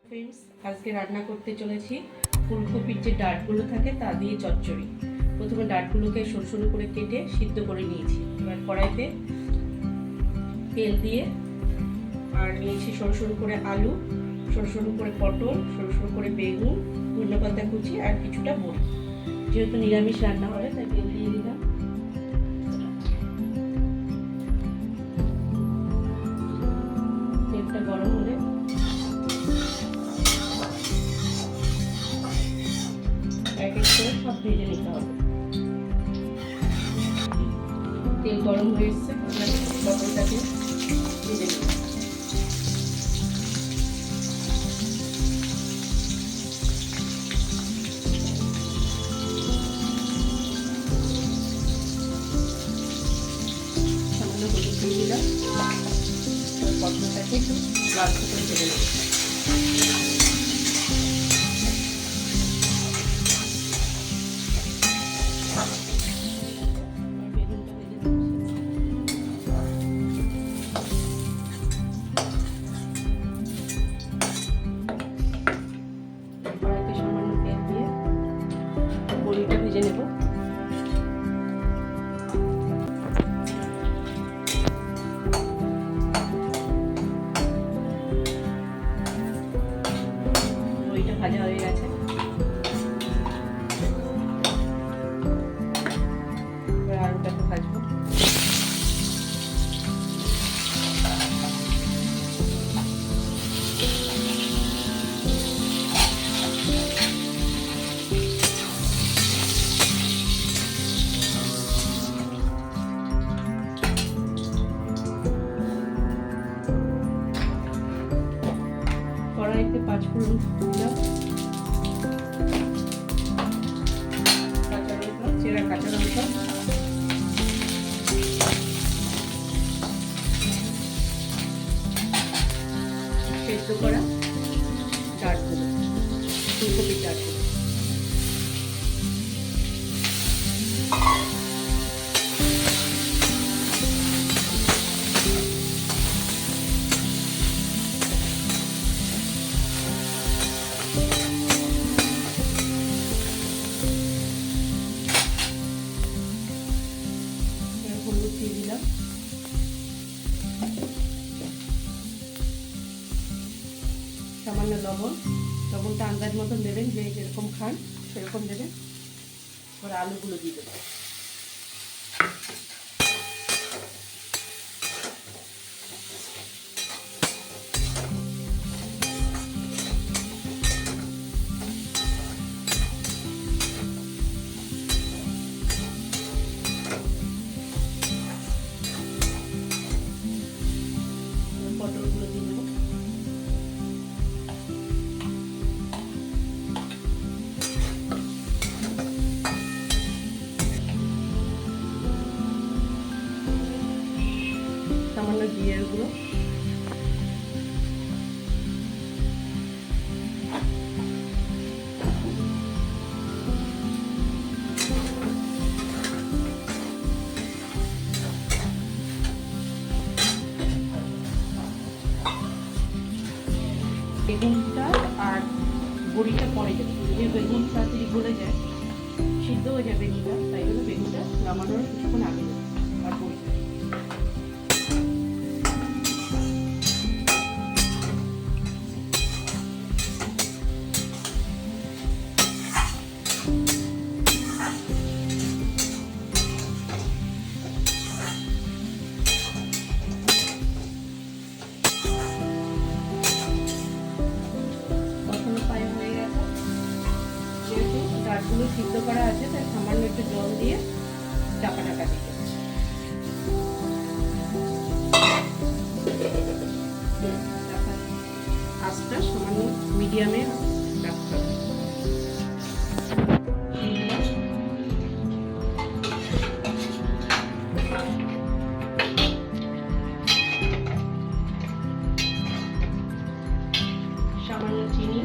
Friends, আজকে রান্না করতে চলেছি ফুলকপির যে ডাঁটগুলো থাকে তা দিয়ে চচ্চড়ি। প্রথমে ডাঁটগুলোকে সরু সরু করে কেটে সিদ্ধ করে নিয়েছি। এবার কড়াইতে তেল দিয়ে আর নিয়েছি সরু সরু করে আলু, সরু সরু করে পটল, সরু সরু করে বেগুন, ধনেপাতা কুচি আর কিছুটা বড়ি। যেহেতু নিরামিষ রান্না হবে তাই তেল দিয়ে দিলাম। তেলটা গরম হলে এক এক করে সব ভেজে নিতে হবে। তেল গরম হয়ে এসছে, পটলটাকে ভেজে নিতে। সামান্য হলুদ দিয়ে দিলাম, পটলটাকে একটু লালচে করে ভেজে নেব। কড়াইতে সামান্য তেল দিয়ে বড়িটা ভেজে নেব। বড়িটা ভাজা হয়ে গেছে, এবার আলুটাকে ভাজবো। কড়াইতে 5 ফোড়ন দিলাম, কাঁচা লঙ্কা, চেরা কাঁচা লঙ্কা, সেদ্ধ করা ডাঁটগুলো, ফুলকপির ডাঁটগুলো। হলুদ দিয়ে দিলাম, সামান্য লবণ। লবণটা আন্দাজ মতন দেবেন, যে যেরকম খান সেরকম দেবেন। এবার আলুগুলো দিয়ে দেবেন। পটলগুলো দিয়ে দেবো। সামান্য জিরের গুঁড়ো, বেগুনটা আর বড়িটা পরে যাবে। যে বেগুন তাড়াতাড়ি গলে যায়, সিদ্ধ হয়ে যায় বেগুনটা, তাই জন্য বেগুনটা নামানোর কিছুক্ষণ আগে দেবে। আর বড়িটা ডাঁটগুলো সিদ্ধ করা আছে, তাই সামান্য একটু জল দিয়ে চাপা ঢাকা দিতে। আঁচটা সামান্য মিডিয়ামে রাখতে হবে। সামান্য চিনি,